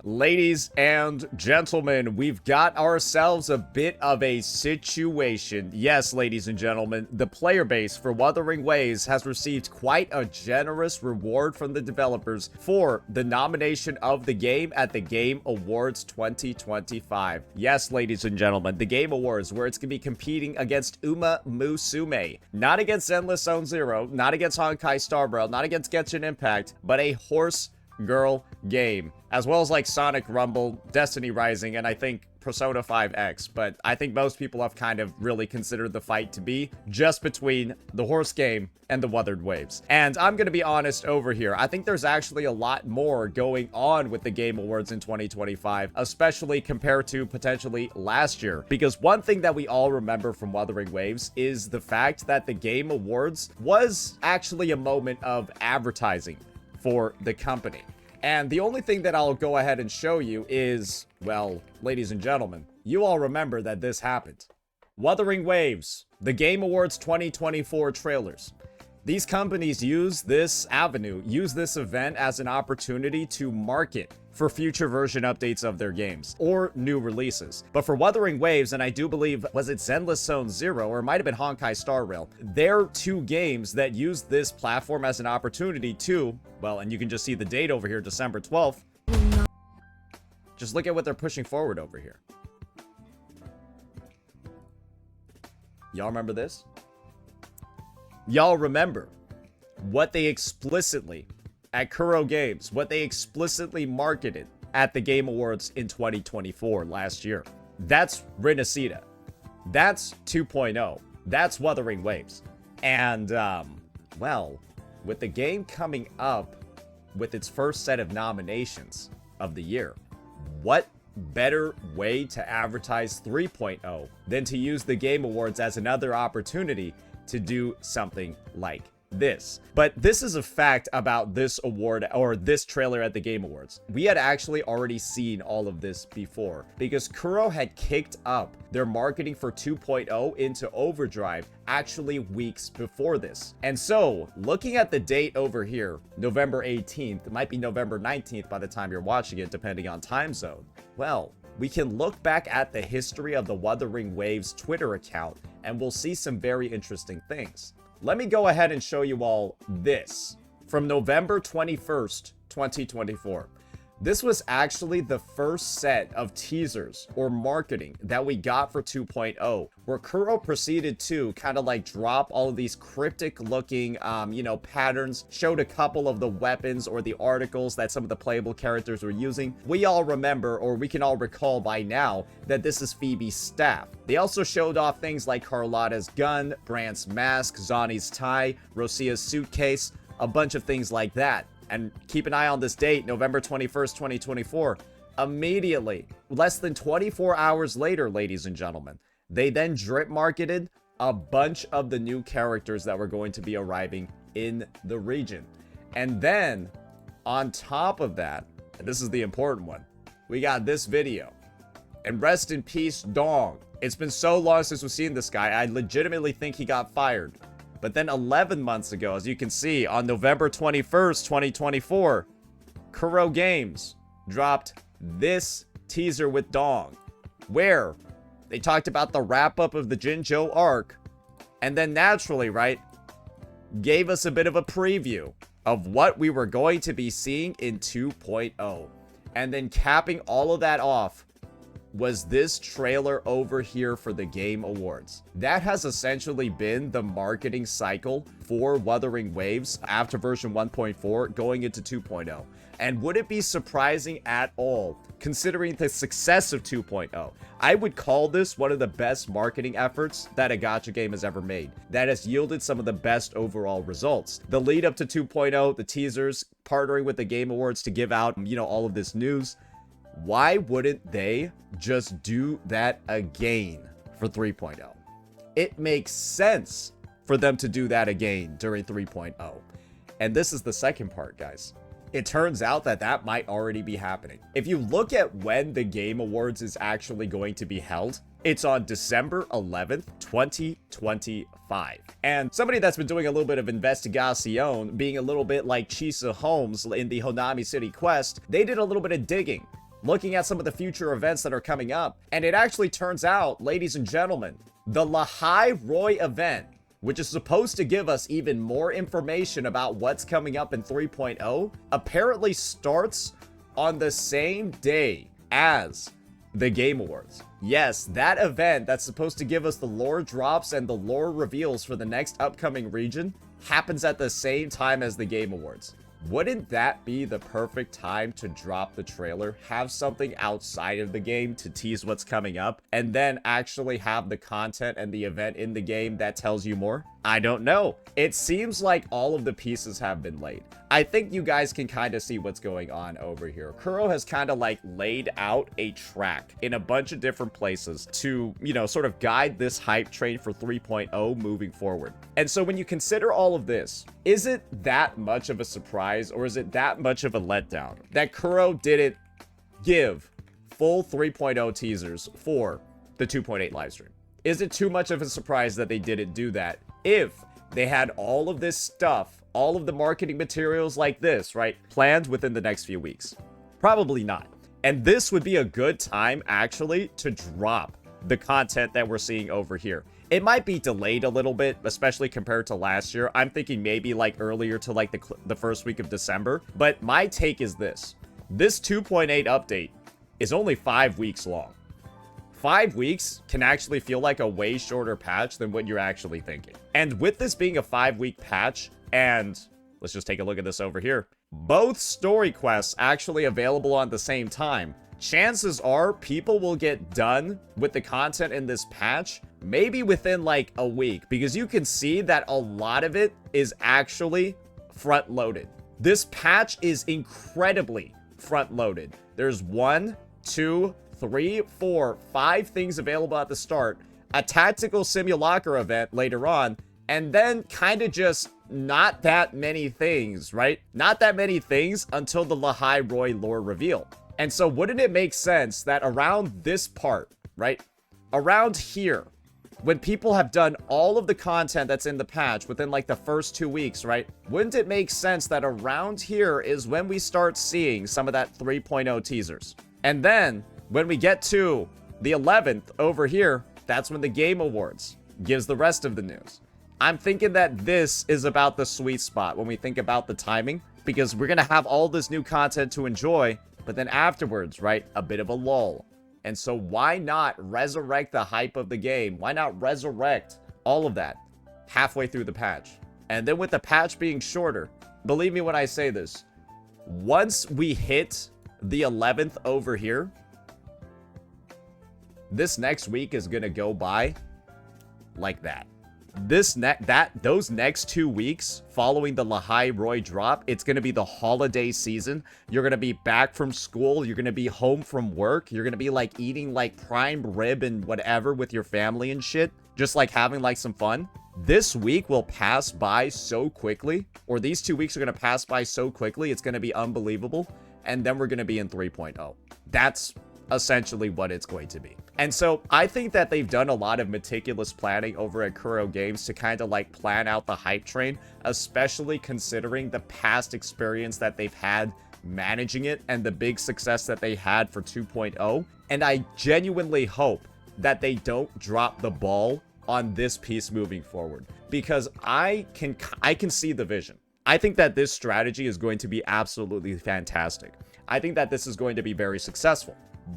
Ladies and gentlemen, we've got ourselves a bit of a situation. Yes, ladies and gentlemen, the player base for Wuthering Waves has received quite a generous reward from the developers for the nomination of the game at the Game Awards 2025. Yes, ladies and gentlemen, the Game Awards, where it's going to be competing against Uma Musume. Not against Endless Zone Zero, not against Honkai Star Rail, not against Genshin Impact, but a horse girl game, as well as like Sonic Rumble, Destiny Rising, and I think Persona 5X, but I think most people have kind of really considered the fight to be just between the horse game and the Wuthering Waves. And I'm gonna be honest over here, I think there's actually a lot more going on with the Game Awards in 2025, especially compared to potentially last year, because one thing that we all remember from Wuthering Waves is the fact that the Game Awards was actually a moment of advertising for the company. And the only thing that I'll go ahead and show you is, well, ladies and gentlemen, you all remember that this happened. Wuthering Waves, the Game Awards 2024 trailers. These companies use this avenue, use this event as an opportunity to market for future version updates of their games or new releases. But for Wuthering Waves, and I do believe, was it Zenless Zone Zero or it might have been Honkai Star Rail, they're two games that use this platform as an opportunity to, well, and you can just see the date over here, December 12th. Just look at what they're pushing forward over here. Y'all remember this? Y'all remember what they explicitly at Kuro Games, what they explicitly marketed at the Game Awards in 2024 last year. That's Renacida. That's 2.0. That's Wuthering Waves. And, well, with the game coming up with its first set of nominations of the year, what better way to advertise 3.0 than to use the Game Awards as another opportunity to do something like this? But this is a fact about this award, or this trailer at the Game Awards. We had actually already seen all of this before, because Kuro had kicked up their marketing for 2.0 into overdrive actually weeks before this. And so, looking at the date over here, November 18th, it might be November 19th by the time you're watching it, depending on time zone. Well, we can look back at the history of the Wuthering Waves Twitter account, and we'll see some very interesting things. Let me go ahead and show you all this from November 21st, 2024. This was actually the first set of teasers or marketing that we got for 2.0, where Kuro proceeded to kind of like drop all of these cryptic looking, patterns, showed a couple of the weapons or the articles that some of the playable characters were using. We all remember, or we can all recall by now, that this is Phoebe's staff. They also showed off things like Carlotta's gun, Brand's mask, Zani's tie, Rosia's suitcase, a bunch of things like that. And keep an eye on this date, November 21st, 2024. Immediately, less than 24 hours later, ladies and gentlemen, they then drip marketed a bunch of the new characters that were going to be arriving in the region. And then, on top of that, and this is the important one, we got this video. And rest in peace, Dong. It's been so long since we've seen this guy, I legitimately think he got fired. But then 11 months ago, as you can see, on November 21st, 2024, Kuro Games dropped this teaser with Dong, where they talked about the wrap-up of the Jinzhou arc, and then naturally, right, gave us a bit of a preview of what we were going to be seeing in 2.0. And then capping all of that off was this trailer over here for the Game Awards. That has essentially been the marketing cycle for Wuthering Waves after version 1.4 going into 2.0. And would it be surprising at all, considering the success of 2.0? I would call this one of the best marketing efforts that a gacha game has ever made, that has yielded some of the best overall results. The lead up to 2.0, the teasers, partnering with the Game Awards to give out, all of this news. Why wouldn't they just do that again for 3.0? It makes sense for them to do that again during 3.0. And this is the second part, guys. It turns out that that might already be happening. If you look at when the Game Awards is actually going to be held, it's on December 11th, 2025. And somebody that's been doing a little bit of investigación, being a little bit like Chisa Holmes in the Honami City Quest, they did a little bit of digging looking at some of the future events that are coming up, and it actually turns out, ladies and gentlemen, the Lahai-Roi event, which is supposed to give us even more information about what's coming up in 3.0, apparently starts on the same day as the Game Awards. Yes, that event that's supposed to give us the lore drops and the lore reveals for the next upcoming region happens at the same time as the Game Awards. Wouldn't that be the perfect time to drop the trailer, have something outside of the game to tease what's coming up, and then actually have the content and the event in the game that tells you more? I don't know. It seems like all of the pieces have been laid. I think you guys can kind of see what's going on over here. Kuro has kind of like laid out a track in a bunch of different places to, you know, sort of guide this hype train for 3.0 moving forward. And so when you consider all of this, is it that much of a surprise, or is it that much of a letdown that Kuro didn't give full 3.0 teasers for the 2.8 livestream? Is it too much of a surprise that they didn't do that if they had all of this stuff, all of the marketing materials like this, right, planned within the next few weeks? Probably not. And this would be a good time, actually, to drop the content that we're seeing over here. It might be delayed a little bit, especially compared to last year. I'm thinking maybe like earlier to like the first week of December. But my take is this. This 2.8 update is only 5 weeks long. 5 weeks can actually feel like a way shorter patch than what you're actually thinking. And with this being a 5-week patch, and let's just take a look at this over here, both story quests actually available on the same time, chances are people will get done with the content in this patch maybe within like a week, because you can see that a lot of it is actually front loaded. This patch is incredibly front loaded. There's 1, 2, 3, 4, 5 things available at the start, a tactical simulacra event later on, and then kind of just not that many things, right? Not that many things until the Lahai-Roi lore reveal. And so wouldn't it make sense that around this part, right? Around here, when people have done all of the content that's in the patch within like the first 2 weeks, right? Wouldn't it make sense that around here is when we start seeing some of that 3.0 teasers? And then when we get to the 11th over here, that's when the Game Awards gives the rest of the news. I'm thinking that this is about the sweet spot when we think about the timing, because we're going to have all this new content to enjoy, but then afterwards, right, a bit of a lull. And so why not resurrect the hype of the game? Why not resurrect all of that halfway through the patch? And then with the patch being shorter, believe me when I say this, once we hit the 11th over here, this next week is going to go by like that. Those next 2 weeks following the Lahai-Roi drop, it's going to be the holiday season. You're going to be back from school. You're going to be home from work. You're going to be like eating like prime rib and whatever with your family and shit. Just like having like some fun. This week will pass by so quickly, or these 2 weeks are going to pass by so quickly. It's going to be unbelievable. And then we're going to be in 3.0. That's essentially what it's going to be. And so I think that they've done a lot of meticulous planning over at Kuro Games to kind of like plan out the hype train, especially considering the past experience that they've had managing it and the big success that they had for 2.0. And I genuinely hope that they don't drop the ball on this piece moving forward, because I can see the vision. I think that this strategy is going to be absolutely fantastic. I think that this is going to be very successful.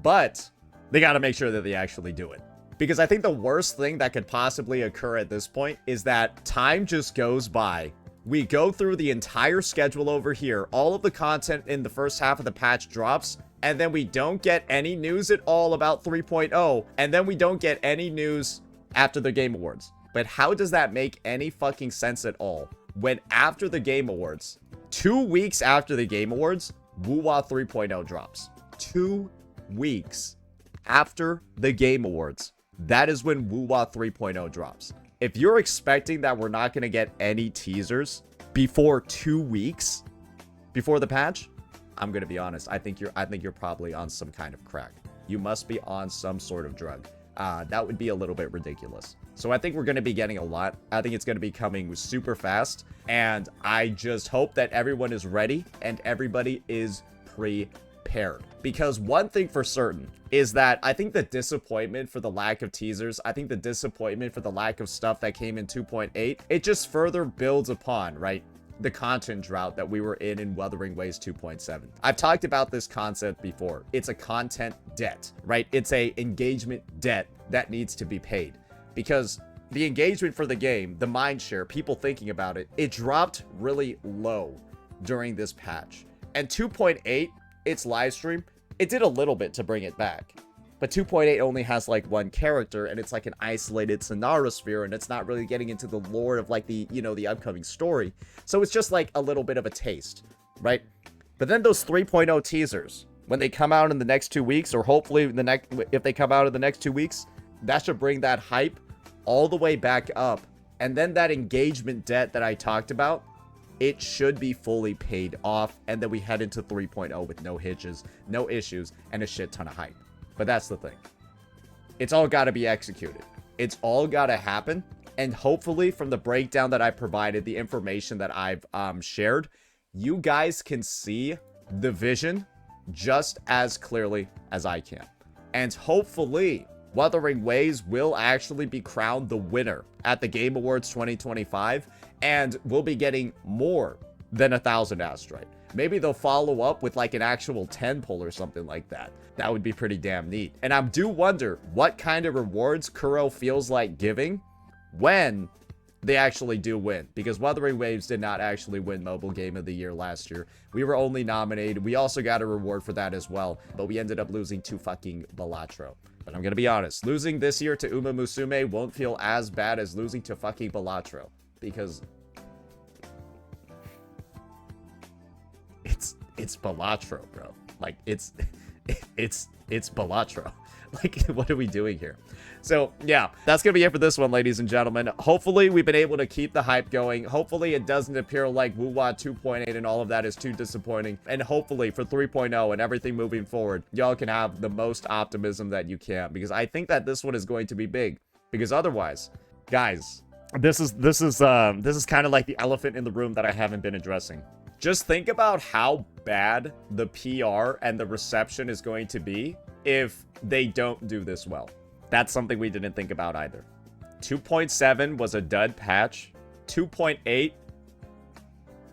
But they got to make sure that they actually do it. Because I think the worst thing that could possibly occur at this point is that time just goes by. We go through the entire schedule over here. All of the content in the first half of the patch drops. And then we don't get any news at all about 3.0. And then we don't get any news after the Game Awards. But how does that make any fucking sense at all? When after the Game Awards, 2 weeks after the Game Awards, Wuwa 3.0 drops. 2 weeks after the Game Awards, that is when Wuwa 3.0 drops. If you're expecting that we're not going to get any teasers before 2 weeks before the patch, I'm going to be honest, I think you're probably on some kind of crack. You must be on some sort of drug. That would be a little bit ridiculous. So I think we're going to be getting a lot. I think it's going to be coming super fast, and I just hope that everyone is ready and everybody is prepared. prepared. Because one thing for certain is that I think the disappointment for the lack of teasers, I think the disappointment for the lack of stuff that came in 2.8, it just further builds upon, right, the content drought that we were in Wuthering Waves 2.7. I've talked about this concept before. It's a content debt, right? It's a engagement debt that needs to be paid. Because the engagement for the game, the mindshare, people thinking about it, it dropped really low during this patch. And 2.8, its live stream, it did a little bit to bring it back. But 2.8 only has like one character, and it's like an isolated scenario sphere, and it's not really getting into the lore of like the, you know, the upcoming story. So it's just like a little bit of a taste, right? But then those 3.0 teasers, when they come out in the next 2 weeks, or hopefully if they come out in the next 2 weeks, that should bring that hype all the way back up. And then that engagement debt that I talked about, it should be fully paid off, and then we head into 3.0 with no hitches, no issues, and a shit ton of hype. But that's the thing. It's all got to be executed. It's all got to happen. And hopefully from the breakdown that I provided, the information that I've shared, you guys can see the vision just as clearly as I can. And hopefully Wuthering Waves will actually be crowned the winner at the Game Awards 2025. And we'll be getting more than 1,000 asteroid. Maybe they'll follow up with like an actual 10 pull or something like that. That would be pretty damn neat. And I do wonder what kind of rewards Kuro feels like giving when they actually do win. Because Wuthering Waves did not actually win Mobile Game of the Year last year. We were only nominated. We also got a reward for that as well. But we ended up losing to fucking Balatro. But I'm going to be honest. Losing this year to Uma Musume won't feel as bad as losing to fucking Balatro. Because it's Balatro, bro. Like, it's Balatro. Like, what are we doing here? So, yeah, that's going to be it for this one, ladies and gentlemen. Hopefully, we've been able to keep the hype going. Hopefully, it doesn't appear like Wuwa 2.8 and all of that is too disappointing. And hopefully, for 3.0 and everything moving forward, y'all can have the most optimism that you can. Because I think that this one is going to be big. Because otherwise, guys, this is kind of like the elephant in the room that I haven't been addressing. Just think about how bad the PR and the reception is going to be if they don't do this well. That's something we didn't think about either. 2.7 was a dud patch. 2.8,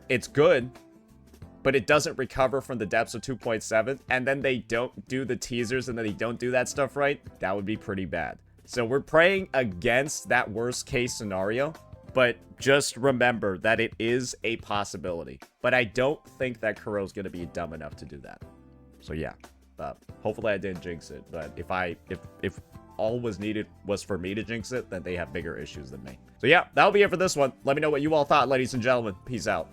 it's good, but it doesn't recover from the depths of 2.7. And then they don't do the teasers and then they don't do that stuff right. That would be pretty bad. So we're praying against that worst case scenario. But just remember that it is a possibility. But I don't think that Kuro's going to be dumb enough to do that. So yeah, hopefully I didn't jinx it. But if all was needed was for me to jinx it, then they have bigger issues than me. So yeah, that'll be it for this one. Let me know what you all thought, ladies and gentlemen. Peace out.